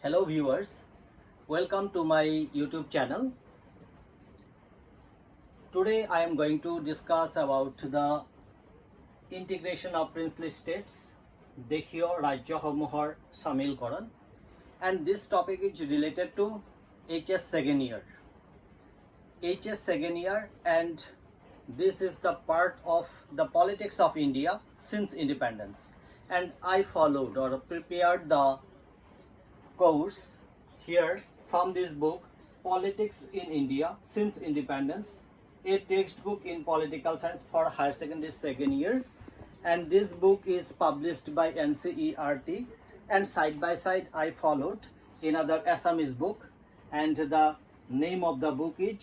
Hello viewers, welcome to my YouTube channel. Today I am going to discuss about the integration of princely states, Dekhio Rajyasamuhor Samilkaran, and this topic is related to HS second year. HS second year, and this is the part of the politics of India since independence, and I followed or prepared the course here from this book, Politics in India Since Independence, a textbook in political science for higher secondary second year, and this book is published by NCERT, and side by side I followed another Assamese book, and the name of the book is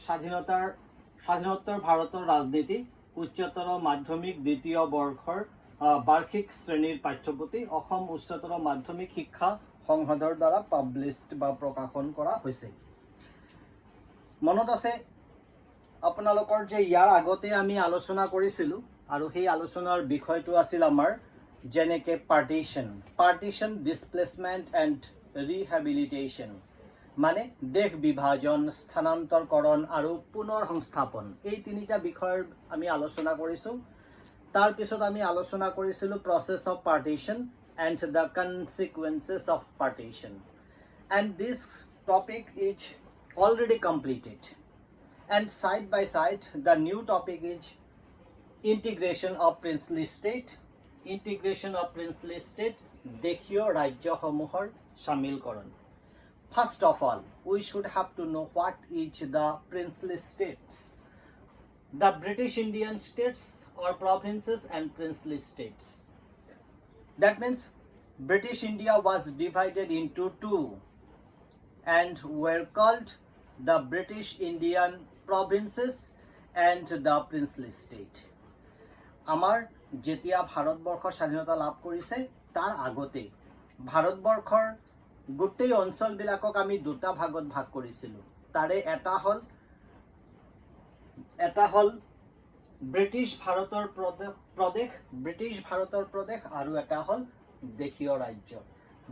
স্বাধীনোত্তর ভারতের রাজনীতি উচ্চতর মাধ্যমিক দ্বিতীয় বৰ্ষৰ বাৰ্ষিক শ্ৰেণীৰ পাঠ্যপুথি অসম উচ্চতৰ মাধ্যমিক শিক্ষা সংসদৰ দ্বাৰা পাবলিশড বা প্ৰকাশন কৰা হৈছে। মনত আছে আপোনালোকৰ যে ইয়াৰ আগতে আমি আলোচনা কৰিছিলোঁ, আৰু সেই আলোচনাৰ বিষয়টো আছিল আমাৰ যেনেকৈ পাৰ্টিশন ডিসপ্লেসমেন্ট এণ্ড ৰিহেবিলিটেশন, মানে দেশ বিভাজন, স্থানান্তৰকৰণ আৰু পুনৰ সংস্থাপন, এই তিনিটা বিষয়ৰ আমি আলোচনা কৰিছোঁ। তাৰ পিছত আমি আলোচনা কৰিছিলোঁ process of partition and the consequences of partition, and this topic is already completed, and side by side the new topic is integration of princely state Dekhio Rajyasamuhor Samilkaran. First of all, we should have to know what is the princely states. The British Indian states or provinces and princely states. That means British India was divided into two and were called the British Indian provinces and the princely state. Amar jetia Bharatborkhor স্বাধীনতা লাভ কৰিছে তাৰ আগতে ভাৰতবৰ্ষৰ গোটেই অঞ্চলবিলাকক আমি দুটা ভাগত ভাগ কৰিছিলো। তাৰে এটা হল ব্ৰিটিশ ভাৰতৰ প্ৰদেশ আৰু এটা হল দেশীয় ৰাজ্য।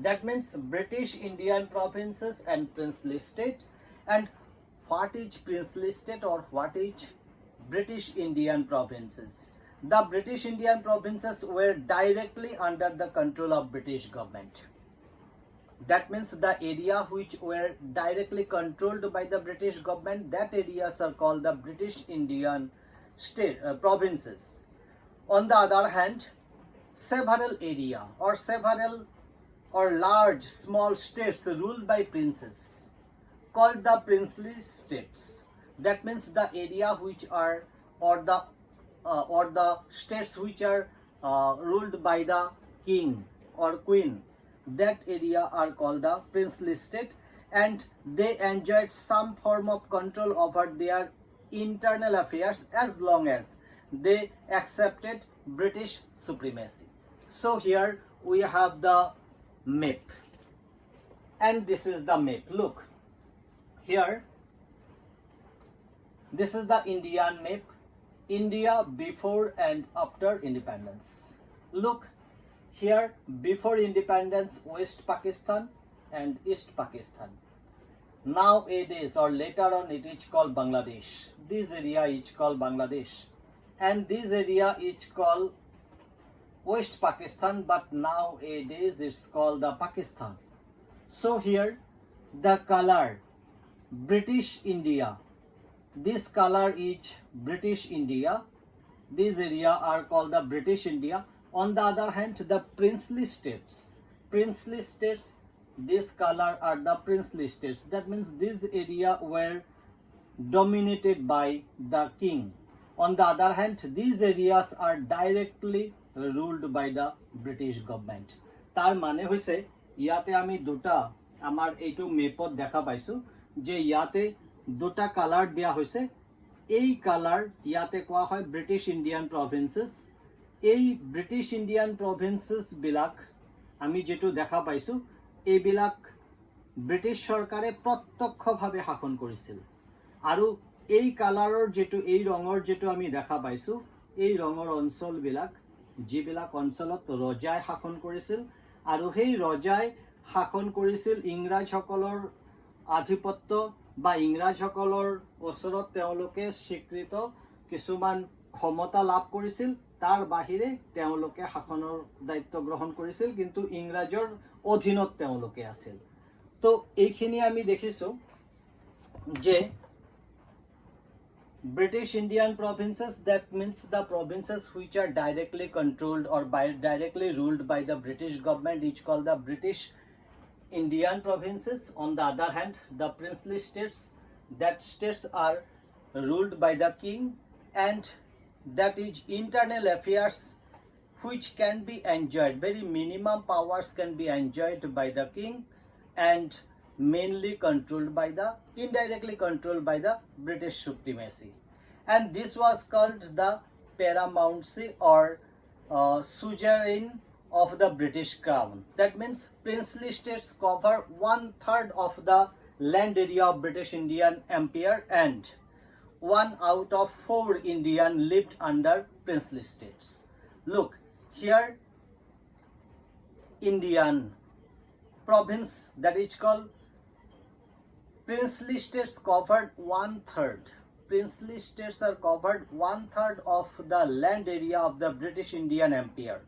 That means British Indian provinces and princely state. And what is princely state or what is British Indian provinces? The British Indian provinces were directly under the control of British government. That means the area which were directly controlled by the British government, that areas are called the British Indian provinces. On the other hand, several area or large small states ruled by princes called the princely states. That means the area which are or the states which are ruled by the king or queen, that area are called the princely state, and they enjoyed some form of control over their internal affairs as long as they accepted British supremacy. So here we have the map, and this is the map. Look here, this is the Indian map, India before and after independence. Look here, before independence, West Pakistan and East Pakistan. Nowadays or later on it is called Bangladesh. This area is called Bangladesh, and this area is called West Pakistan, but nowadays it's called the Pakistan. So here the color British India, this color is British India, this area are called the British India. On the other hand, the princely states, this color are the princely states. That means this area were dominated by the king. On the other hand, these areas are directly ruled by the British government. তার মানে হইছে ইয়াতে আমি দুটা আমার এইটো মেপত দেখা পাইছো যে ইয়াতে দুটা কালার দিয়া হইছে। এই কালার ইয়াতে কোৱা হয় ব্ৰিটিশ ইন্ডিয়ান প্ৰভিন্সেস। এই ব্ৰিটিশ ইন্ডিয়ান প্ৰভিন্সেস বিলাক আমি যেটো দেখা পাইছো এইবিলাক ব্ৰিটিশ সৰকাৰে প্ৰত্যক্ষভাৱে শাসন কৰিছিল, আৰু এই কালাৰৰ যেটো এই ৰঙৰ যেটো আমি দেখা পাইছো এই ৰঙৰ অঞ্চলবিলাক যিবিলাক অঞ্চলত ৰজাই শাসন কৰিছিল, আৰু সেই ৰজাই শাসন কৰিছিল ইংৰাজসকলৰ আধিপত্য বা ইংৰাজসকলৰ ওচৰত তেওঁলোকে স্বীকৃত কিছুমান ক্ষমতা লাভ কৰিছিল তাৰ বাহিৰে তেওঁলোকে শাসনৰ দায়িত্ব গ্ৰহণ কৰিছিল কিন্তু ইংৰাজৰ অধীনত তেওঁলোকে আছিল তো এইখিনি আমি দেখিছো যে British Indian provinces, that means the provinces which are directly controlled or directly ruled by the British government, each called the British Indian provinces. On the other hand, the princely states, that states are ruled by the king, and that is internal affairs which can be enjoyed, very minimum powers can be enjoyed by the king and mainly controlled by the, indirectly controlled by the British supremacy. And this was called the paramountcy or suzerain of the British crown. That means princely states cover 1/3 of the land area of British Indian Empire, and 1 out of 4 Indian lived under princely states. Look, here Indian province, that is called princely states, covered 1/3. Princely states are covered 1/3 of the land area of the British Indian Empire,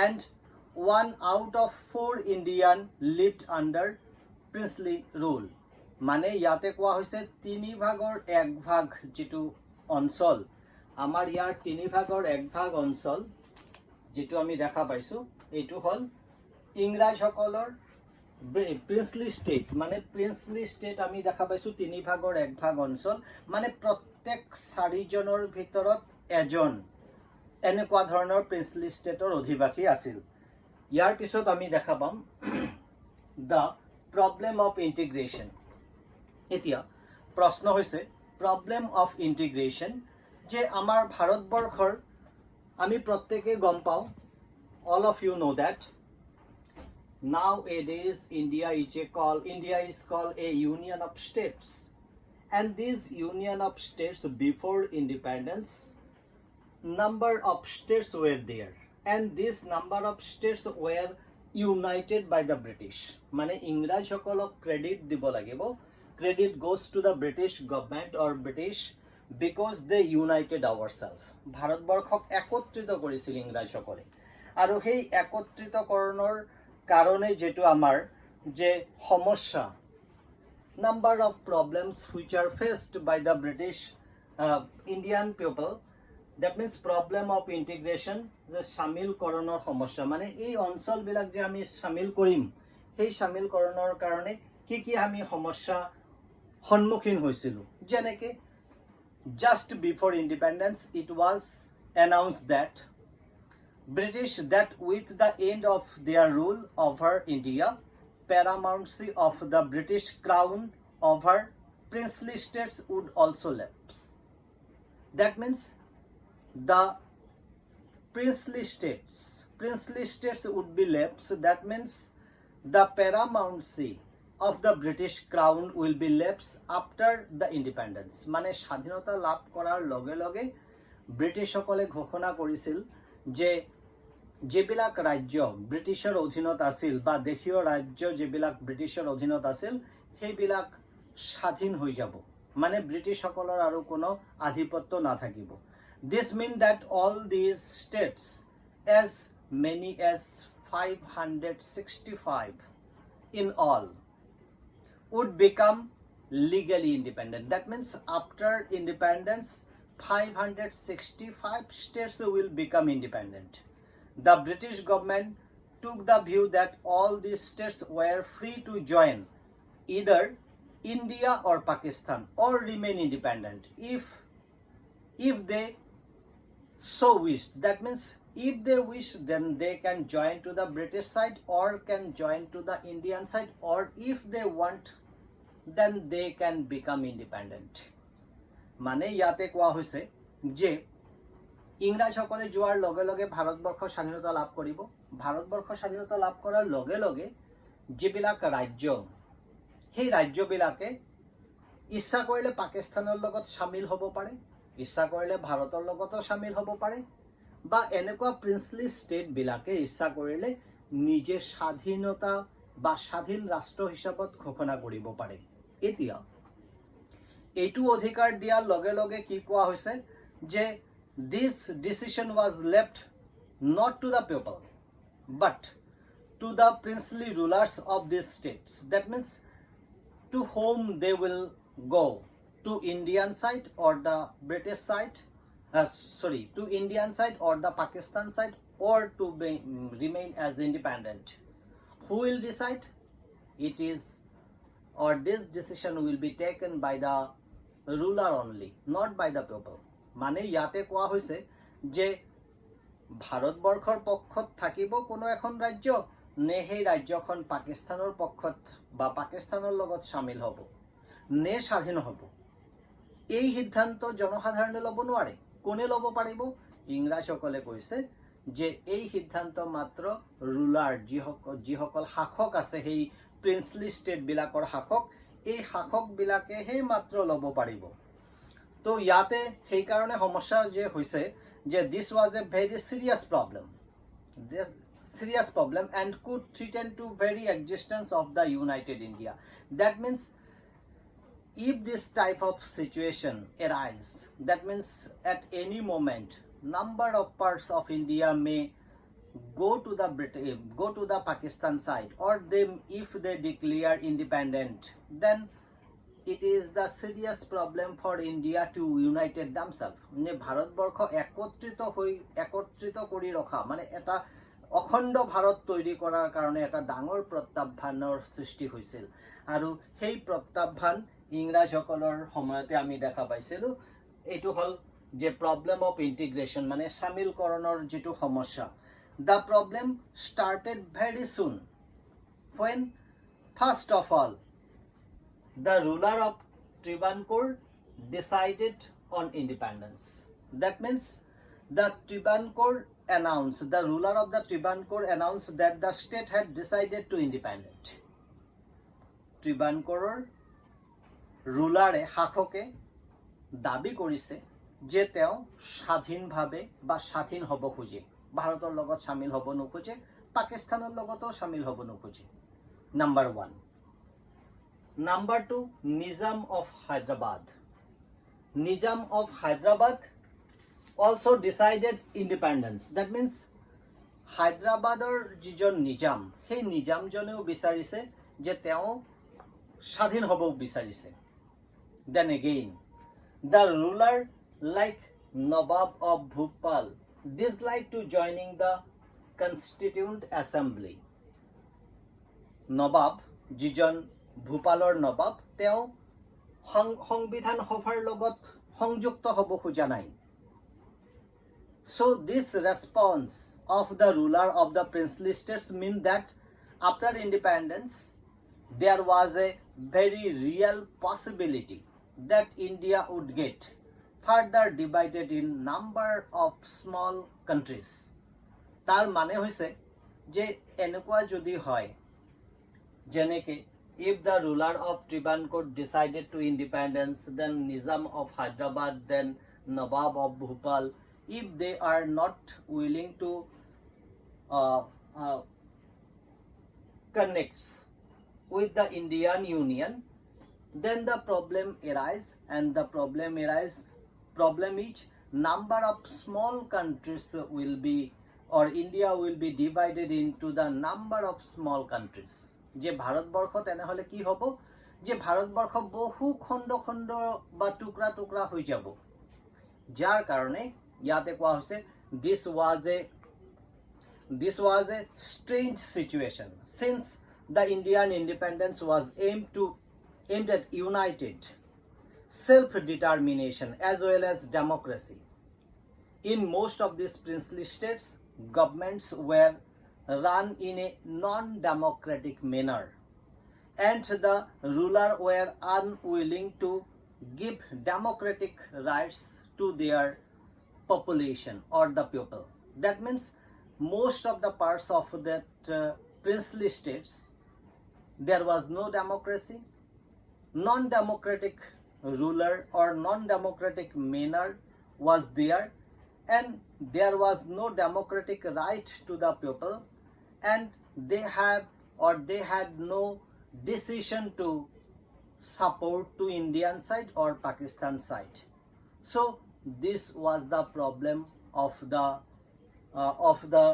and 1 out of 4 Indian lived under princely rule. মানে ইয়াতে কোৱা হৈছে 3 ভাগৰ 1 ভাগ যেটো অঞ্চল, আমাৰ ইয়াৰ 3 ভাগৰ 1 ভাগ অঞ্চল যেটো আমি দেখা পাইছো, এইটো হল ইংৰাজসকলৰ প্ৰিন্সলি স্টেট। মানে প্ৰিন্সলি স্টেট আমি দেখা পাইছো 3 ভাগৰ 1 ভাগ অঞ্চল, মানে প্ৰত্যেক 4 জনৰ ভিতৰত এজন এনেকুৱা ধৰণৰ প্ৰিন্সলি স্টেটৰ অধিবাসী আছিল। ইয়াৰ পিছত আমি দেখা পাম the problem of integration। এতিয়া প্ৰশ্ন হৈছে problem of integration, যে আমাৰ ভাৰতবৰ্ষৰ আমি প্ৰত্যেকই গম পাও, all of you know that nowadays India is called a union of states, and this union of states, before independence, number of states were there, and this number of states were united by the British। মানে ইংৰাজ সকলক credit দিব লাগিব, credit goes to the British government or British because they united ourselves। ভাৰতবৰ্ষক একত্ৰিত কৰিছিল ইংৰাজ সকলে, আৰু সেই একত্ৰিতকৰণৰ কারণে যেটো আমার যে সমস্যা, number of problems which are faced by the British Indian people, that means problem of integration, যে শামিলকৰণৰ সমস্যা, মানে এই অঞ্চলবিলাক যে আমি শামিল কৰিম, সেই শামিলকৰণৰ কাৰণে কি আমি সমস্যা সন্মুখীন হৈছিল। যেনেকে just before independence it was announced that British, that with the end of their rule over India, paramountcy of the British crown over princely states would also lapse. That means the princely states would be lapse. That means the paramountcy of the British crown will be lapse after the independence। মানে স্বাধীনতা লাভ কৰাৰ লগে লগে British সকলে ঘোষণা কৰিছিল যে যেবিলাক ৰাজ্য ব্ৰিটিছৰ অধীনত আছিল বা দেশীয় ৰাজ্য যেবিলাক ব্ৰিটিছৰ অধীনত আছিল সেইবিলাক স্বাধীন হৈ যাব, মানে ব্ৰিটিছ সকলৰ আৰু কোনো আধিপত্য নাথাকিব। This means that all these states, as many as 565 in all, would become legally independent. That means after independence 565 states will become independent. The British government took the view that all these states were free to join either India or Pakistan or remain independent if they so wished. That means if they wish, then they can join to the British side or can join to the Indian side, or if they want, then they can become independent। মানে ইয়াতে কোৱা হৈছে যে ইংৰাজ সকলে যোৱাৰ লগে লগে ভাৰতবৰ্ষ স্বাধীনতা লাভ কৰিব। ভাৰতবৰ্ষ স্বাধীনতা লাভ কৰাৰ লগে লগে যেবিলাক ৰাজ্য, সেই ৰাজ্যবিলাকে ইচ্ছা কৰিলে পাকিস্তানৰ লগত শামিল হ'ব পাৰে, ইচ্ছা কৰিলে ভাৰতৰ লগতো শামিল হ'ব পাৰে, বা এনেকুৱা প্ৰিন্সলি ষ্টেটবিলাকে ইচ্ছা কৰিলে নিজে স্বাধীনতা বা স্বাধীন ৰাষ্ট্ৰ হিচাপত ঘোষণা কৰিব পাৰে। এতিয়া এইটো অধিকাৰ দিয়াৰ লগে লগে কি কোৱা হৈছে যে this decision was left not to the people but to the princely rulers of these states. That means to whom they will go, to Indian side or the British side, to Indian side or the Pakistan side, or to remain as independent. Who will decide? It is, or this decision will be taken by the ruler only, not by the people. মানে ইয়াতে কোৱা হৈছে যে ভাৰতবৰ্ষৰ পক্ষত থাকিব কোনো এখন ৰাজ্য নে সেই ৰাজ্যখন পাকিস্তানৰ পক্ষত বা পাকিস্তানৰ লগত সামিল হ'ব নে স্বাধীন হ'ব, এই সিদ্ধান্ত জনসাধাৰণে ল'ব নোৱাৰে। কোনে ল'ব পাৰিব? ইংৰাজসকলে কৈছে যে এই সিদ্ধান্ত মাত্ৰ ৰুলাৰ যিসকল শাসক আছে সেই প্ৰিন্সলি ষ্টেটবিলাকৰ শাসক, এই শাসকবিলাকেহে মাত্ৰ ল'ব পাৰিব। তো ইয়াতে সেইকাৰণে সমস্যা যে হৈছে যে this was a very serious problem and could threaten to very existence of the United India. That means if this type of situation arise, that means at any moment number of parts of India may go to the Pakistan side, or if they declare independent, then it is the serious problem for India to united themselves. মানে ভাৰতবৰ্ষ একত্ৰিত কৰি ৰখা মানে এটা অখণ্ড ভাৰত তৈৰি কৰাৰ কাৰণে এটা ডাঙৰ প্ৰত্যাহ্বানৰ সৃষ্টি হৈছিল। আৰু সেই প্ৰত্যাহ্বান ইংৰাজসকলৰ সময়তে আমি দেখা পাইছিলোঁ। এইটো হ'ল যে প্ৰব্লেম অফ ইণ্টিগ্ৰেশ্যন মানে সামিলকৰণৰ যিটো সমস্যা। The problem started very soon when first of all the ruler of Travancore decided on independence. That means the ruler of the Travancore announced that the state had decided to independent. Travancore ruler শাসকে দাবী কৰিছে যে তেওঁ স্বাধীনভাৱে বা স্বাধীন হ'ব খোজে, ভাৰতৰ লগত সামিল হ'ব নোখোজে, পাকিস্তানৰ লগতো সামিল হ'ব নোখোজে। Number 1। Number 2, Nizam of Hyderabad. Nizam of Hyderabad also decided independence. That means Hyderabadৰ যিজন নিজাম, সেই নিজামজনেও বিচাৰিছে যে তেওঁ স্বাধীন হ'ব বিচাৰিছে। Then again, the ruler like Nawab of Bhopal disliked to joining the Constituent Assembly. নবাব যিজন ভূপালৰ নবাব, তেওঁ সংবিধান সভাৰ লগত সংযুক্ত হ'ব খোজা নাই। So this response of the ruler of the princely states mean that after independence there was a very real possibility that India would get further divided in number of small countries. তাৰ মানে হৈছে যে এনেকুৱা যদি হয় যেনেকে if the ruler of Travancore decided to independence, then Nizam of Hyderabad, then Nawab of Bhopal, if they are not willing to connect with the Indian Union, then the problem arises, and the problem is number of small countries will be, or India will be divided into the number of small countries. যে ভাৰতবৰ্ষ তেনেহলে কি হ'ব যে ভাৰতবৰ্ষ বহু খণ্ড খণ্ড বা টুকুৰা টুকুৰা হৈ যাব, যাৰ কাৰণে ইয়াতে কোৱা হৈছে this was a strange situation since the Indian independence was aimed at united self-determination as well as democracy. In most of these princely states, governments were run in a non-democratic manner, and the ruler were unwilling to give democratic rights to their population or the people. That means most of the parts of that princely states there was no democracy, non-democratic ruler or non-democratic manner was there, and there was no democratic right to the people, and they have or they had no decision to support to Indian side or Pakistan side. So this was the problem of the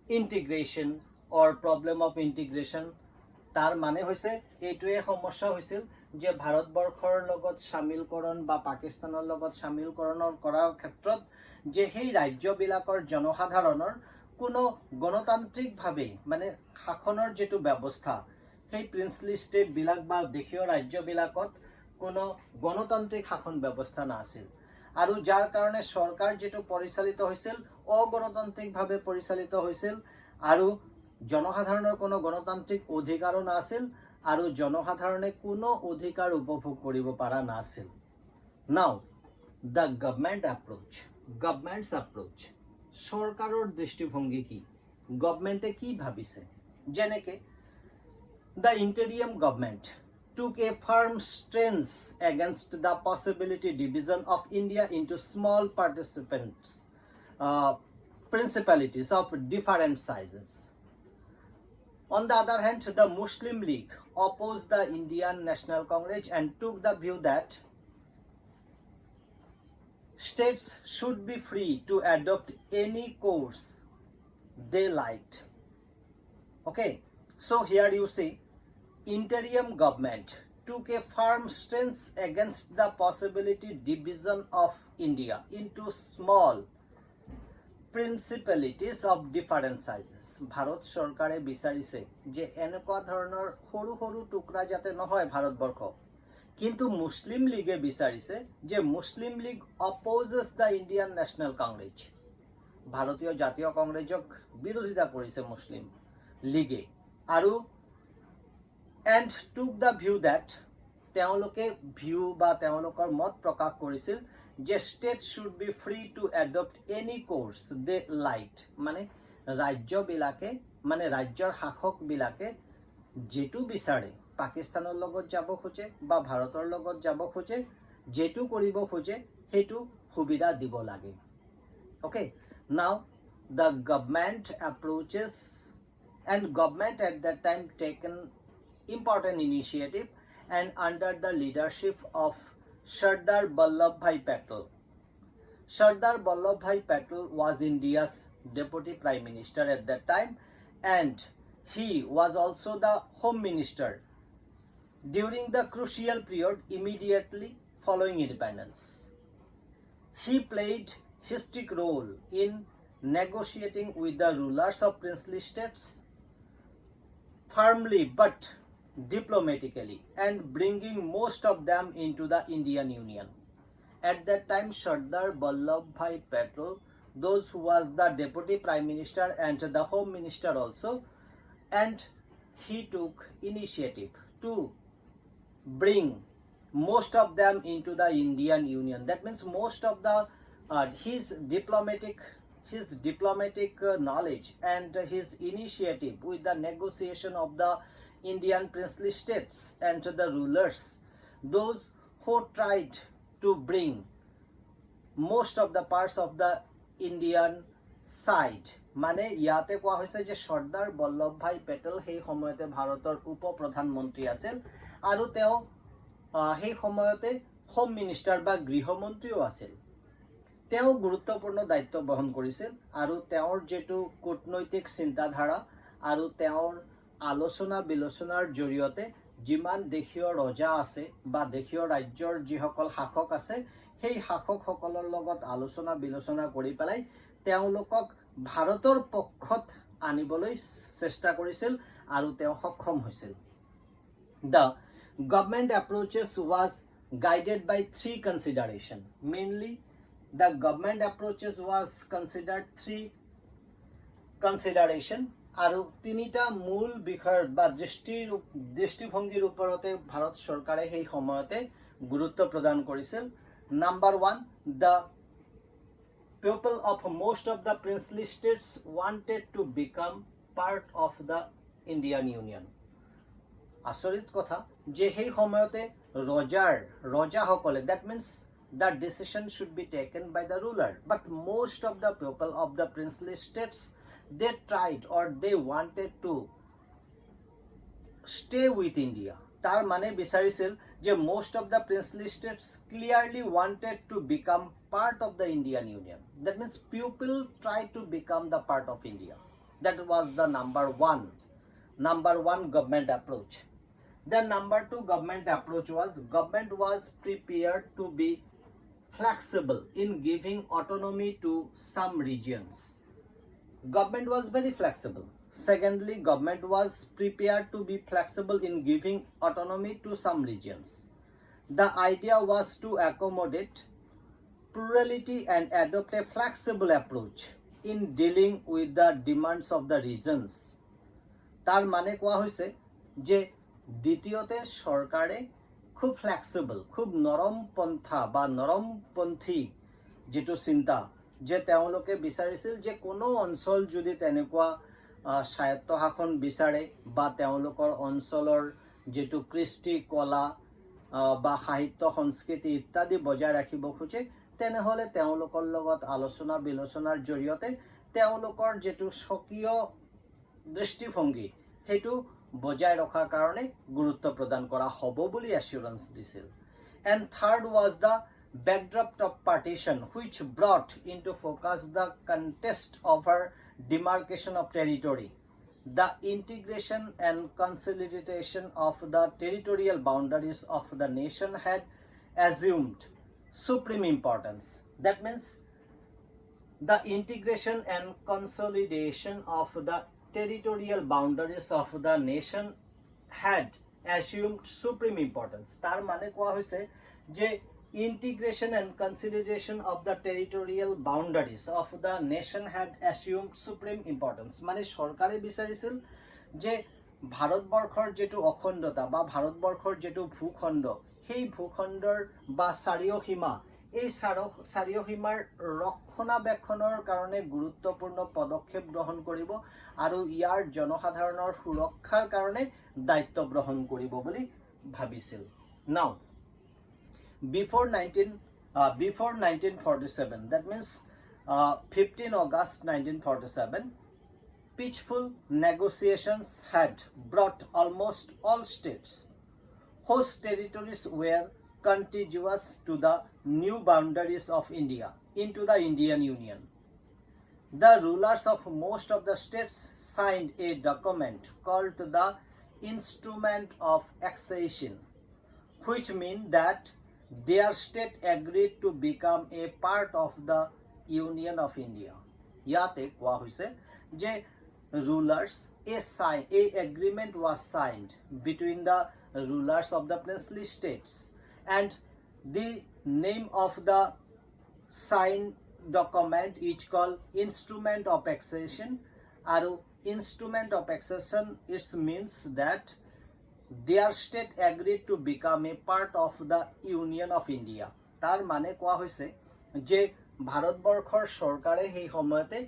integration or problem of integration. তাৰ মানে হৈছে এইটোৱে সমস্যা হৈছিল যে ভাৰতবৰ্ষৰ লগত শামিলকৰণ বা পাকিস্তানৰ লগত শামিলকৰণৰ কৰাৰ ক্ষেত্ৰত যে সেই ৰাজ্যবিলাকৰ জনসাধাৰণৰ কোনো গণতান্ত্ৰিকভাৱে মানে শাসনৰ যেটো ব্যৱস্থা সেই প্ৰিন্সলি ষ্টেট বিলাক বা দেশীয় ৰাজ্যবিলাকত কোনো গণতান্ত্ৰিক শাসন ব্যৱস্থা নাছিল আৰু যাৰ কাৰণে সৰকাৰ যেটো পৰিচালিত হৈছিল অগণতান্ত্ৰিকভাৱে পৰিচালিত হৈছিল আৰু জনসাধাৰণৰ কোনো গণতান্ত্ৰিক অধিকাৰো নাছিল আৰু জনসাধাৰণে কোনো অধিকাৰ উপভোগ কৰিব পৰা নাছিল. Now the government's approach সৰকাৰৰ দৃষ্টিভংগী কি গভৰ্নমেন্টে কি ভাবিছে যেনেকে the interim government took a firm stance against the possibility division of India into small principalities of different sizes. On the other hand, the Muslim League opposed the Indian National Congress and took the view that states should be free to adopt any course they liked. Okay, so here you see interim government took a firm stance against the possibility division of India into small principalities of different sizes. Bharat সরকারে বিচাৰিছে যে এনেকুৱা ধৰণৰ সৰু সৰু টুকুৰা যাতে নহয় ভাৰতবৰ্ষ কিন্তু মুসলিম লীগে বিচাৰিছে যে মুসলিম লীগ অপোজেস দ্য ইন্ডিয়ান ন্যাশনাল কংগ্ৰেস ভাৰতীয় জাতীয় কংগ্ৰেছক বিৰোধিতা কৰিছে মুসলিম লীগে আৰু and took the view that তেওঁলোকে ভিউ বা তেওঁলোকৰ মত প্ৰকাশ কৰিছিল যে state should be free to adopt any course they liked মানে ৰাজ্যবিলাকে মানে ৰাজ্যৰ শাসকবিলাকে যেটো বিচাৰে পাকিস্তানৰ লগত যাব খোজে বা ভাৰতৰ লগত যাব খোজে যেটো কৰিব খোজে হেতু সুবিধা দিব লাগে. Okay, now the government approaches and government at that time taken important initiative and under the leadership of Sardar Vallabhbhai Patel. Sardar Vallabhbhai Patel was India's deputy prime minister at that time and he was also the home minister during the crucial period immediately following independence. He played historic role in negotiating with the rulers of princely states firmly but diplomatically and bringing most of them into the Indian Union. At that time, Sardar Vallabhbhai Patel, those who was the deputy prime minister and the home minister also, and he took initiative to bring most of them into the Indian Union. That means most of the his diplomatic knowledge and his initiative with the negotiation of the Indian princely states and the rulers, those who tried to bring most of the parts of the Indian side. মানে ইয়াতে কোৱা হৈছে যে সৰ্দাৰ বল্লভভাই পেটেল সেই সময়তে ভাৰতৰ উপ-প্ৰধানমন্ত্ৰী আছিল আৰু তেওঁ সেই সময়তে হোম মিনিষ্টাৰ বা গৃহমন্ত্ৰীও আছিল. তেওঁ গুৰুত্বপূৰ্ণ দায়িত্ব বহন কৰিছিল আৰু তেওঁৰ যেটো কূটনৈতিক চিন্তাধাৰা আৰু তেওঁৰ আলোচনা বিলোচনাৰ জৰিয়তে যিমান দেশীয় ৰজা আছে বা দেশীয় ৰাজ্যৰ যিসকল শাসক আছে সেই শাসকসকলৰ লগত আলোচনা বিলোচনা কৰি পেলাই তেওঁলোকক ভাৰতৰ পক্ষত আনিবলৈ চেষ্টা কৰিছিল আৰু তেওঁ সক্ষম হৈছিল. The government approaches was guided by three consideration. Mainly the government approaches was considered three consideration আৰু তিনিটা মূল বিষয় বা দৃষ্টিভংগীৰ ওপৰতে ভাৰত সৰকাৰে সেই সময়তে গুৰুত্ব প্ৰদান কৰিছিল. Number 1, the people of most of the princely states wanted to become part of the Indian Union. আচৰিত কথা যে সেই সময়তে ৰজাসকলে that means the decision should be taken by the ruler, but most of the people of the princely states they tried or they wanted to stay with India. তার মানে বিচাৰিছিল যে most of the princely states clearly wanted to become part of the Indian Union. That means people tried to become the part of India. That was the number one government approach. The number two government approach was government was prepared to be flexible in giving autonomy to some regions. Government was very flexible. Secondly, government was prepared to be flexible in giving autonomy to some regions. The idea was to accommodate plurality and adopt a flexible approach in dealing with the demands of the regions. তার মানে কোৱা হৈছে যে দ্বিতীয়তে সৰকাৰে খুব flexible, খুব নৰম পন্থা বা নৰমপন্থী যেটো চিন্তা যে তেওঁলোকে বিচাৰিছিল যে কোনো অঞ্চল যদি তেনেকুৱা স্বায়ত্ত শাসন বিচাৰে বা তেওঁলোকৰ অঞ্চলৰ যেটো কৃষ্টি কলা বা সাহিত্য সংস্কৃতি ইত্যাদি বজাই ৰাখিব খোজে তেনেহলে তেওঁলোকৰ লগত আলোচনা বিলোচনাৰ জৰিয়তে তেওঁলোকৰ যেটো স্বকীয় দৃষ্টিভংগী হেতু বজাই ৰখাৰ কাৰণে গুৰুত্ব প্ৰদান কৰা হ'ব বুলি অ্যাসুৰেন্স দিছিল. And third was the backdrop of partition, which brought into focus the contest over demarcation of territory. The integration and consolidation of the territorial boundaries of the nation had assumed supreme importance. That means the integration and consolidation of the territorial boundaries of the nation had assumed supreme importance. তার মানে কোৱা হৈছে যে integration and consolidation of the territorial boundaries of the nation had assumed supreme importance. মানে সরকারে বিচাৰিছিল যে ভাৰতবৰ্ষৰ যেটো অখণ্ডতা বা ভাৰতবৰ্ষৰ যেটো ভূখণ্ড সেই ভূখণ্ডৰ বা চাৰিওসীমা এই চাৰিওসীমাৰ ৰক্ষণাবেক্ষণৰ কাৰণে গুৰুত্বপূৰ্ণ পদক্ষেপ গ্ৰহণ কৰিব আৰু ইয়াৰ জনসাধাৰণৰ সুৰক্ষাৰ কাৰণে দায়িত্ব গ্ৰহণ কৰিব বুলি ভাবিছিল. Now, before 1947, that means 15 August 1947, peaceful negotiations had brought almost all states whose territories were contiguous to the new boundaries of India into the Indian Union. The rulers of most of the states signed a document called the Instrument of Accession, which means that their state agreed to become a part of the Union of India. Yate কোৱা হৈছে যে rulers a agreement was signed between the rulers of the princely states, and the name of the signed document is called Instrument of Accession. Aru Instrument of Accession, it means that their state agreed to become a part of the Union of India. তার মানে কোৱা হৈছে যে ভাৰতবৰ্ষৰ সৰকাৰে সেই সময়তে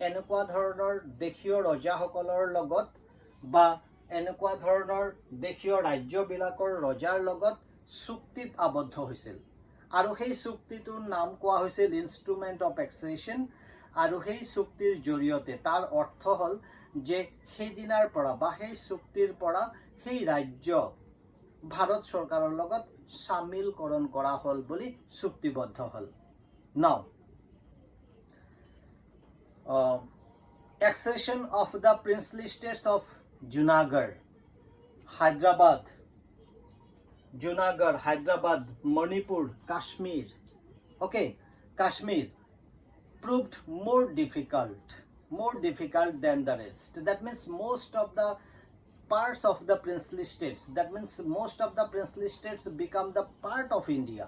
এনেকুৱা ধৰণৰ দেশীয় ৰজাসকলৰ লগত বা এনেকুৱা ধৰণৰ দেশীয় ৰাজ্যবিলাকৰ ৰজাৰ লগত চুক্তিত আবদ্ধ হৈছিল আৰু সেই চুক্তিটোৰ নাম কোৱা হৈছিল ইনস্ট্ৰুমেন্ট অফ এক্সেশন. আৰু সেই চুক্তিৰ জৰিয়তে তাৰ অৰ্থ হ'ল যে সেই দিনাৰ পৰা বা সেই চুক্তিৰ পৰা সেই ৰাজ্য ভাৰত সৰকাৰৰ লগত সামিলকৰণ কৰা হ'ল বুলি চুক্তিবদ্ধ হ'ল. Now, accession of the princely states of Junagadh, Hyderabad, Manipur, Kashmir, Kashmir proved more difficult than the rest. That means most of the parts of the princely states, become the part of India.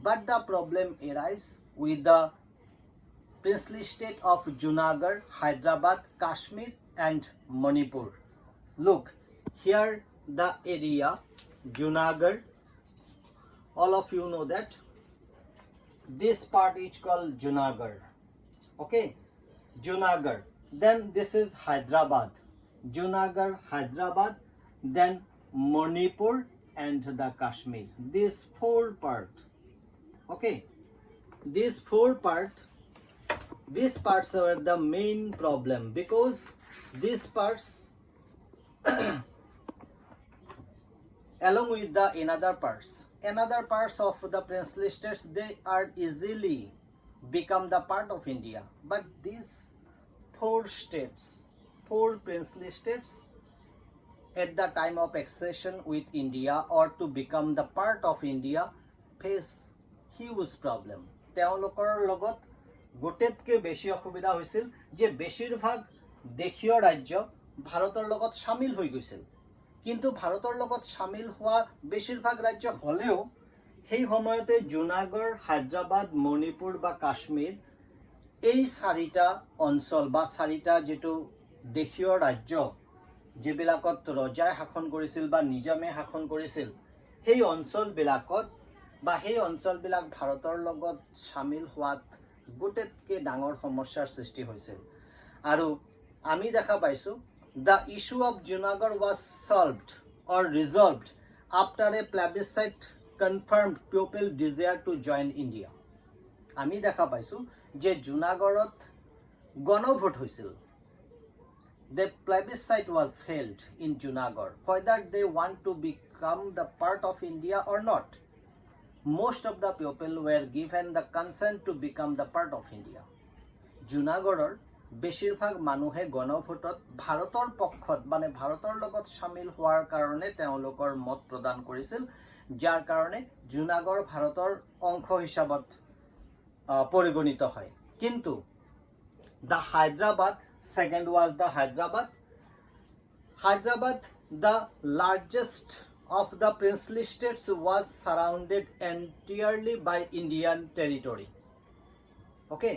But the problem arises with the princely state of Junagadh, Hyderabad, Kashmir and Manipur. Look, here the area Junagadh, all of you know that this part is called Junagadh. Junagadh. Then this is Hyderabad. Junagadh, Hyderabad, then Manipur and the Kashmir. These four part. These parts are the main problem because these parts along with the another parts of the princely states, they are easily become the part of India. But these four princely states at the time of accession with India or to become the part of India face huge problem. তেওঁলোকৰ লগত গোটেতকে বেছি অসুবিধা হৈছিল যে বেছিভাগ দেশীয় ৰাজ্য ভাৰতৰ লগত শামিল হৈ গৈছিল, কিন্তু ভাৰতৰ লগত শামিল হোৱা বেছিভাগ ৰাজ্য হলেও সেই সময়তে জুনাগড়, হায়দৰাবাদ, মণিপুৰ বা কাশ্মীৰ এই চাৰিটা অঞ্চল বা চাৰিটা যেটো দেশীয় ৰাজ্য যিবিলাকত ৰজাই শাসন কৰিছিল বা নিজামে শাসন কৰিছিল, সেই অঞ্চলবিলাকত বা সেই অঞ্চলবিলাক ভাৰতৰ লগত শামিল হোৱাত গোটেতকে ডাঙৰ সমস্যাৰ সৃষ্টি হৈছিল। আৰু আমি দেখা পাইছো the issue of Junagadh was solved or resolved after a plebiscite confirmed people desire to join India. আমি দেখা পাইছো যে জুনাগড়ত গণভোট হৈছিল। The plebiscite was held in Junagadh whether they want to become the part of India or not. Most of the people were given the consent to become the part of India. Junagadhৰ বেছিভাগ মানুহে গণভোটত ভাৰতৰ পক্ষত মানে ভাৰতৰ লগত শামিল হোৱাৰ কাৰণে তেওঁলোকৰ মত প্ৰদান কৰিছিল, যাৰ কাৰণে জুনাগড় ভাৰতৰ অংশ হিচাপত পৰিগণিত হয়। কিন্তু the Hyderabad, second was the Hyderabad, the largest of the princely states, was surrounded entirely by Indian territory. Okay,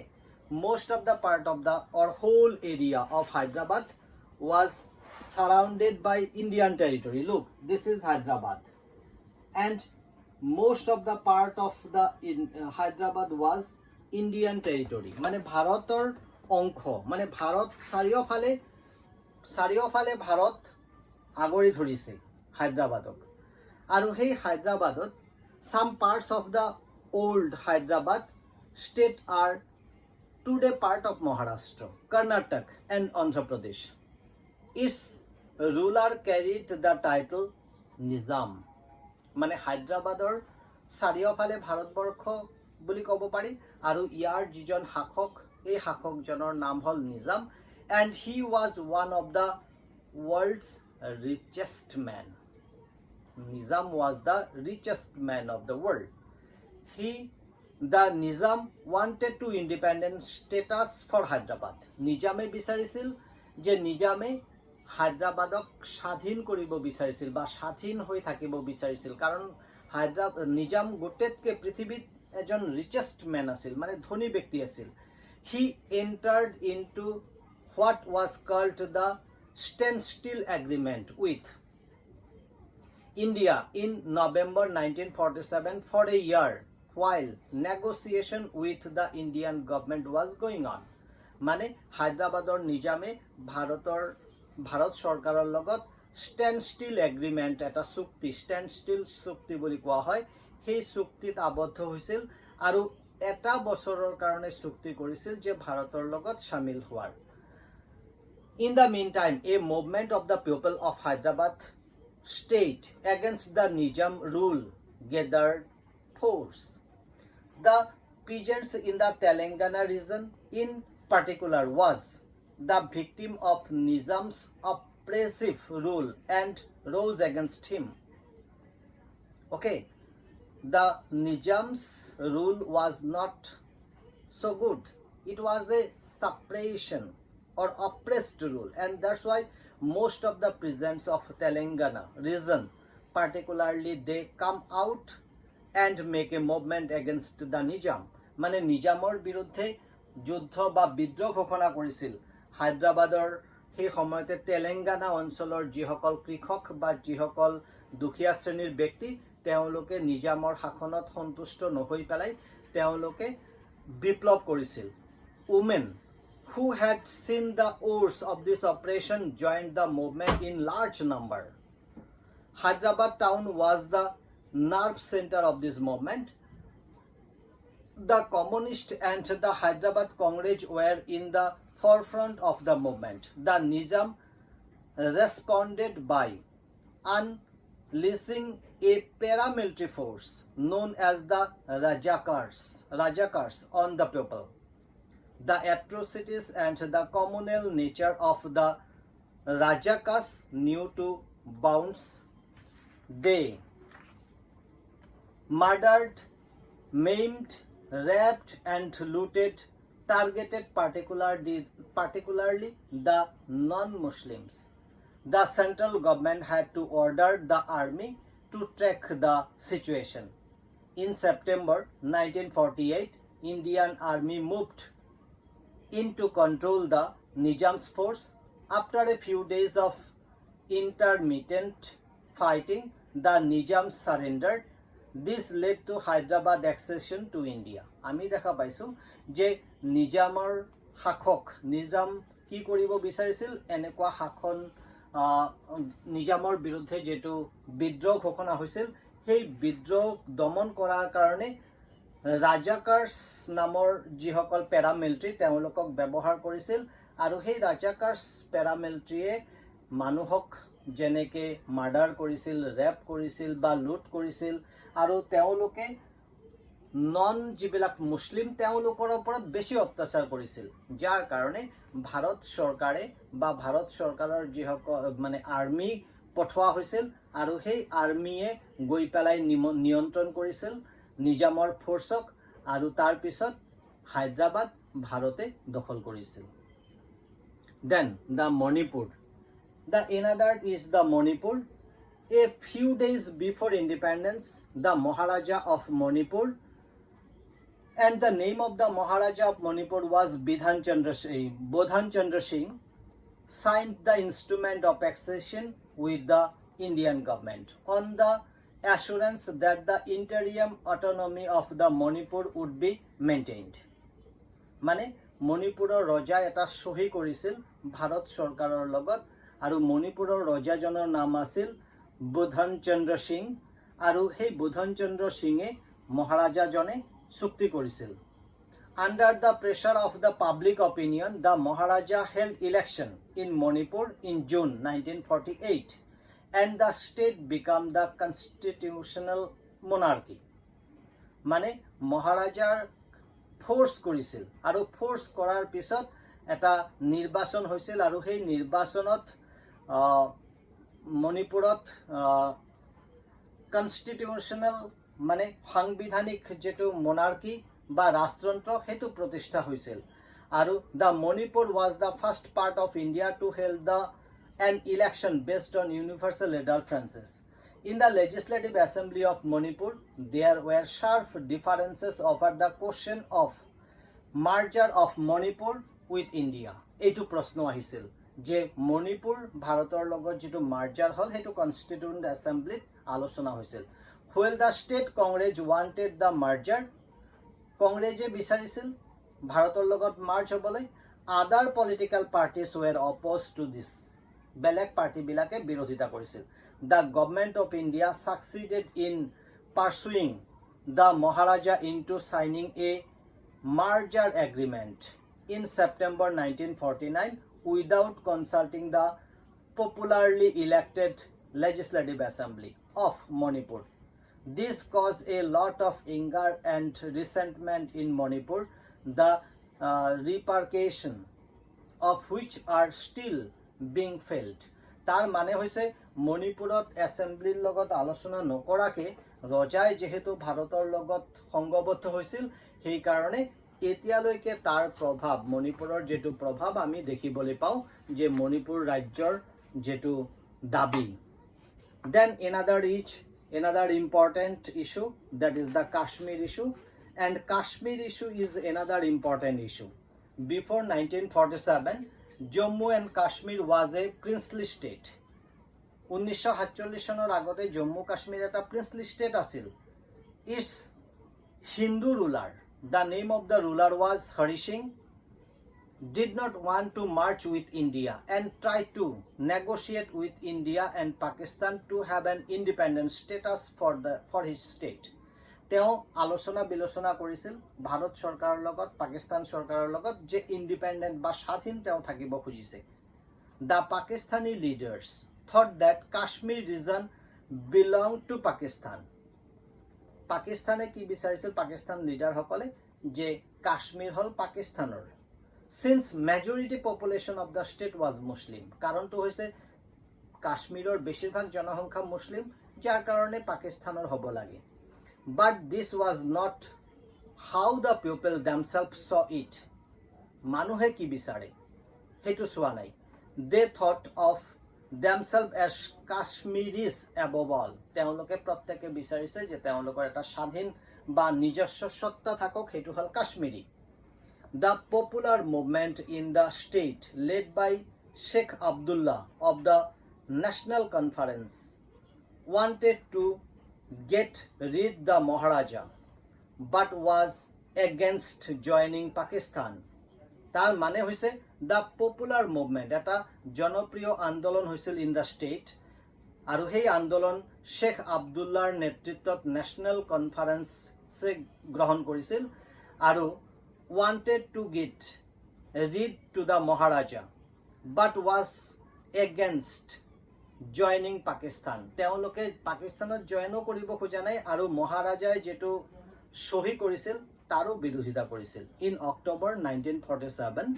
most of the part of the or whole area of Hyderabad was surrounded by Indian territory. Look, this is Hyderabad, and most of the part of the Hyderabad was Indian territory. মানে ভাৰতৰ অংশ, মানে ভাৰত চাৰিওফালে ভাৰত আগৰি ধৰিছে হায়দৰাবাদক। আৰু সেই হায়দৰাবাদত some parts of the old Hyderabad state are today part of Maharashtra, Karnataka and Andhra Pradesh. Its ruler carried the title Nizam. মানে হায়দৰাবাদৰ চাৰিওফালে ভাৰতবৰ্ষ বুলি ক'ব পাৰি, আৰু ইয়াৰ যিজন শাসক এই শাসকজনৰ নাম হ'ল Nizam, and he was one of the world's richest man. Nizam was the richest man of the world. The Nizam wanted to independent status for Hyderabad. Nizame বিচাৰিছিল যে নিজামে হায়দৰাবাদক স্বাধীন কৰিব বিচাৰিছিল বা স্বাধীন হৈ থাকিব বিচাৰিছিল, কাৰণ নিজাম গোটেতকে পৃথিৱীত এজন ৰিচেষ্ট মেন আছিল, মানে ধনী ব্যক্তি আছিল। He entered into what was called the standstill agreement with India in November 1947 for a year while negotiation with the Indian government was going on. মানে হায়দৰাবাদৰ নিজামে ভাৰত চৰকাৰৰ লগত standstill agreement এটা চুক্তি, standstill চুক্তি বুলি কোৱা হয়, সেই চুক্তিত আবদ্ধ হৈছিল আৰু এটা বছৰৰ কাৰণে চুক্তি কৰিছিল যে ভাৰতৰ লগত শামিল হোৱাৰ। In the meantime, a movement of the people of Hyderabad state against the Nizam rule gathered force. The peasants in the Telangana region in particular was the victim of Nizam's oppressive rule and rose against him. Okay, the Nizam's rule was not so good. It was a suppression or oppressed rule, and that's why most of the peasants of Telangana region particularly they come out and make a movement against the Nizam. মানে নিজামৰ বিৰুদ্ধে যুদ্ধ বা বিদ্ৰোহ ঘোষণা কৰিছিল হায়দৰাবাদৰ সেই সময়তে তেলেংগানা অঞ্চলৰ যিসকল কৃষক বা যিসকল দুখীয়া শ্ৰেণীৰ ব্যক্তি, তেওঁলোকে নিজামৰ শাসনত সন্তুষ্ট নহৈ পেলাই তেওঁলোকে বিপ্লৱ কৰিছিল। Women who had seen the worst of this oppression joined the movement in large number. Hyderabad town was the nerve center of this movement. The Communists and the Hyderabad Congress were in the forefront of the movement. The Nizam responded by leasing a paramilitary force known as the Rajakars on the people. The atrocities and the communal nature of the Rajakas knew to bounds. They murdered, maimed, raped and looted, targeted particularly the non-Muslims. The central government had to order the army to track the situation. In September 1948, Indian army moved in to control the Nizam's force. After a few days of intermittent fighting, the Nizam surrendered. This led to Hyderabad accession to India. আমি দেখা পাইছো যে নিজামৰ শাসক নিজাম কি কৰিব বিচাৰিছিল এনেকুৱা শাসন নিজামৰ বিৰুদ্ধে যেটো বিদ্ৰোহ ঘোষণা হৈছিল সেই বিদ্ৰোহ দমন কৰাৰ কাৰণে ৰাজাকাৰ্স নামৰ যিসকল পেৰামিলিটাৰী তেওঁলোকক ব্যৱহাৰ কৰিছিল আৰু সেই ৰাজাকাৰ্স পেৰামিলিটাৰীয়ে মানুহক যেনেকে মাৰ্ডাৰ কৰিছিল ৰেপ কৰিছিল বা লুট কৰিছিল আৰু তেওঁলোকে নন যিবিলাক মুছলিম তেওঁলোকৰ ওপৰত বেছি অত্যাচাৰ কৰিছিল যাৰ কাৰণে ভাৰত চৰকাৰে বা ভাৰত চৰকাৰৰ যিসকল মানে আৰ্মি পঠোৱা হৈছিল আৰু সেই আৰ্মিয়ে গৈ পেলাই নিয়ন্ত্ৰণ কৰিছিল নিজামৰ ফোৰ্সক আৰু তাৰ পিছত হায়দৰাবাদ ভাৰতে দখল কৰিছিল then the Manipur The another is the Manipur. A few days before independence, the Maharaja of Manipur, and the name of the Maharaja of Manipur was Bodhan Chandra Singh, signed the instrument of accession with the Indian government on the assurance that the interim autonomy of the Manipur would be maintained. মানে মণিপুৰৰ ৰজা এটা সহি কৰিছিল ভাৰত চৰকাৰৰ লগত আৰু মণিপুৰৰ ৰজাজনৰ নাম আছিল বুধন চন্দ্ৰ সিং আৰু সেই বুধন চন্দ্ৰ সিঙে মহাৰাজাজনে চুক্তি কৰিছিল Under the pressure of the public opinion, the Maharaja held election in Manipur in June 1948 and the state became the constitutional monarchy. মানে মহাৰাজাৰ ফোৰ্স কৰিছিল আৰু ফোৰ্স কৰাৰ পিছত এটা নিৰ্বাচন হৈছিল আৰু সেই নিৰ্বাচনত মণিপুৰত কনস্টিটিউশনাল মানে সাংবিধানিক যেটো মনাৰ্কি বা ৰাষ্ট্ৰযন্ত্ৰ হেতু প্ৰতিষ্ঠা হৈছিল আৰু দা Manipur was the first part of India to hold an election based on universal adult franchise. In the Legislative Assembly of Manipur, there were sharp differences over the question of merger of Manipur with India. এইটো প্ৰশ্ন আহিছিল যে মণিপুৰ ভাৰতৰ লগত যেটো merger হল হেতু constituent অ্যাসেম্বলিত আলোচনা হৈছিল While the state Congress wanted the merger, Congress বিচাৰিছিল ভাৰতৰ লগত মাৰ্জ হ'বলৈ other political parties were opposed to this. বেলেগ পাৰ্টি বিলাকে বিৰোধিতা কৰিছিল The government of India succeeded in pursuing the Maharaja into signing a merger agreement in September 1949 without consulting the popularly elected Legislative Assembly of Manipur. This caused a lot of anger and resentment in Manipur, the repercussion of which are still being felt. তার মানে হইছে মণিপুৰত এসেম্বলিৰ লগত আলোচনা নকৰাকে ৰজাই যেহেতু ভাৰতৰ লগত সংগবদ্ধ হৈছিল সেই কাৰণে এতিয়ালৈকে তাৰ প্ৰভাৱ মণিপুৰৰ যেটো প্ৰভাৱ আমি দেখিবলৈ পাও যে মণিপুৰ ৰাজ্যৰ যেটো দাবী Then another important issue, that is the Kashmir issue, and Kashmir issue is another important issue. Before 1947, Jammu and Kashmir was a princely state. 1947 চনৰ আগতে জম্মু কাশ্মীৰ এটা princely state আছিল. Its Hindu ruler, the name of the ruler was Hari Singh, did not want to merge with India and tried to negotiate with India and Pakistan to have an independent status for his state. তেওঁ আলোচনা বিলোচনা কৰিছিল ভাৰত চৰকাৰৰ লগত পাকিস্তান চৰকাৰৰ লগত যে independent বা স্বাধীন তেওঁ থাকিব খুজিছে The Pakistani leaders thought that Kashmir region belonged to Pakistan. পাকিস্তানে কি বিচাৰিছিল পাকিস্তান লিডাৰ সকলে যে কাশ্মীৰ হল পাকিস্তানৰ since majority population of the state was Muslim কাৰণটো হৈছে কাশ্মীৰৰ বেছিভাগ জনসংখ্যা মুছলিম যাৰ কাৰণে পাকিস্তানৰ হ'ব লাগে but this was not how the people themselves saw it মানুহে কি বিচাৰে হেতু সোৱা নাই they thought of themselves as Kashmiris above all তেওঁলোকে প্ৰত্যেকে বিচাৰিছে যে তেওঁলোকৰ এটা স্বাধীন বা নিজস্ব সত্তা থাকক হেতু হল Kashmiri The popular movement in the state led by Sheikh Abdullah of the National Conference wanted to get rid the Maharaja but was against joining Pakistan. তার মানে হইছে the popular movement এটা জনপ্রিয় আন্দোলন হইছিল in the state আৰু সেই আন্দোলন শেখ আব্দুল্লাহৰ নেতৃত্বত ন্যাশনাল কনফাৰেন্সে গ্ৰহণ কৰিছিল আৰু wanted to get rid to the Maharaja but was against joining Pakistan. তেওঁলোকে পাকিস্তানত জয়েনো কৰিব খোজা নাই আৰু মহাৰাজাই যেটো সহি কৰিছিল তাৰো বিৰোধিতা কৰিছিল in October 1947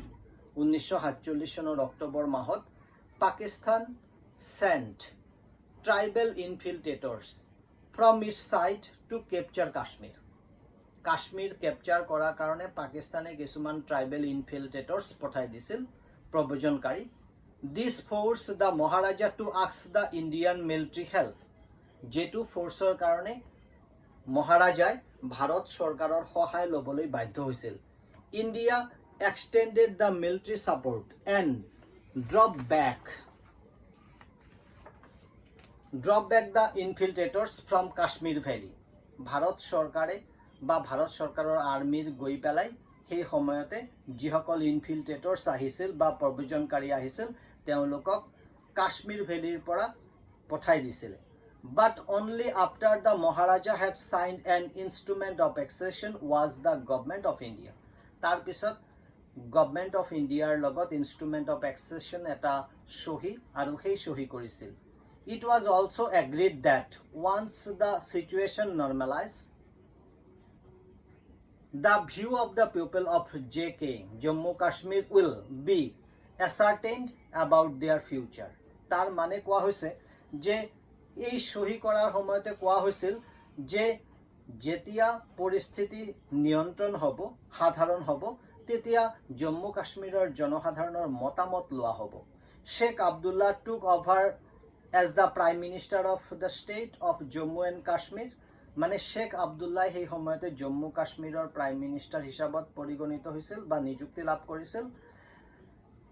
1947 চনৰ অক্টোবৰ মাহত Pakistan sent tribal infiltrators from its side to capture Kashmir. Kashmir ক্যাপচাৰ কৰাৰ কাৰণে পাকিস্তানে কিছুমান ট্ৰাইবেল ইনফিল্ট্ৰেটৰ্স পঠাই দিছিল প্ৰব্ৰজনকাৰী this forced the Maharaja to ask the Indian military help যেটো ফোৰ্সৰ কাৰণে মহাৰাজাই ভাৰত চৰকাৰৰ সহায় লবলৈ বাধ্য হৈছিল India extended the military support and dropped back the infiltrators from Kashmir Valley Bharat চৰকাৰে বা ভাৰত চৰকাৰৰ আৰ্মিৰ গৈ পেলাই সেই সময়তে যিসকল ইনফিল্ট্ৰেটৰ্স আহিছিল বা প্ৰব্ৰজনকাৰী আহিছিল তেওঁলোকক কাশ্মীৰ ভেলীৰ পৰা পঠাই দিছিল but only after the Maharaja had signed an instrument of accession was the government of India তাৰ পিছত গভৰ্ণমেণ্ট অফ ইণ্ডিয়াৰ লগত ইনষ্ট্ৰুমেণ্ট অফ accession এটা সহি আৰু সেই সহি কৰিছিল it was also agreed that once the situation normalized the view of the people of JK Jammu Kashmir will be ascertained about their future তার মানে কোৱা হৈছে যে এই সহি কৰাৰ সময়তে কোৱা হৈছিল যে যেতিয়া পৰিস্থিতি নিয়ন্ত্ৰণ হ'ব সাধাৰণ হ'ব তেতিয়া জম্মু কাশ্মীৰৰ জনসাধাৰণৰ মতামত লোৱা হ'ব Sheikh Abdullah took over as the prime minister of the state of Jammu and Kashmir মানে শেখ আব্দুল্লাহ সেই সময়তে জম্মু কাশ্মীৰৰ প্ৰাইম মিনিষ্টাৰ হিচাপত পৰিগণিত হৈছিল বা নিযুক্তি লাভ কৰিছিল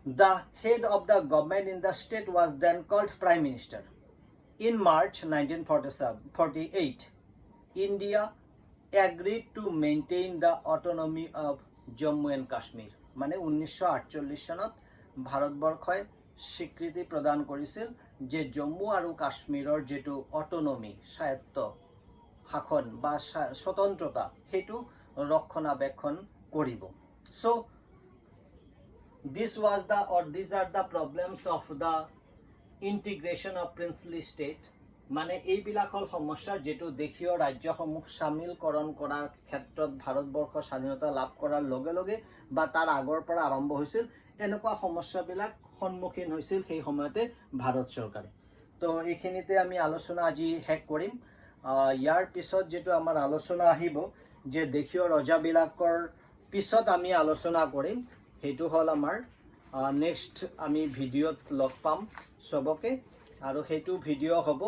The head of the government in the state was then called prime minister in March 1948 India agreed to maintain the autonomy of Jammu and Kashmir মানে 1948 চনত ভাৰতবৰ্ষই স্বীকৃতি প্ৰদান কৰিছিল যে জম্মু আৰু কাশ্মীৰৰ যেটো অটোনমি স্বায়ত্ত শাসন বা স্বতন্ত্ৰতা হেতু ৰক্ষণাবেক্ষণ কৰিব so these are the problems of the integration of princely state মানে এইবিলাক হল সমস্যা যেটো দেশীয় ৰাজ্যসমূহ শামিলকৰণ কৰাৰ ক্ষেত্ৰত ভাৰতবৰ্ষ স্বাধীনতা লাভ কৰাৰ লগে লগে বা তাৰ আগৰ পৰা আৰম্ভ হৈছিল এনেকুৱা সমস্যাবিলাক সন্মুখীন হৈছিল সেই সময়তে ভাৰত চৰকাৰে তো এইখিনিতে আমি আলোচনা আজি শেষ কৰিম ইয়াৰ পিছত যেটো আমাৰ আলোচনা আহিব যে দেশীয় ৰজাবিলাকৰ পিছত আমি আলোচনা কৰিম হেতু হল আমাৰ নেক্সট আমি ভিডিওত লগ পাম সবকে আৰু হেতু ভিডিও হ'ব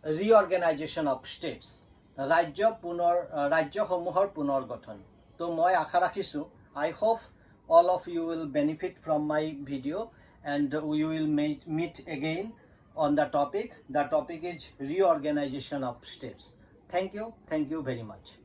reorganization of states ৰাজ্যসমূহৰ পুনৰ্গঠন তো মই আশা ৰাখিছো I hope all of you will benefit from my video and we will meet again on the topic. The topic is reorganization of states. Thank you very much.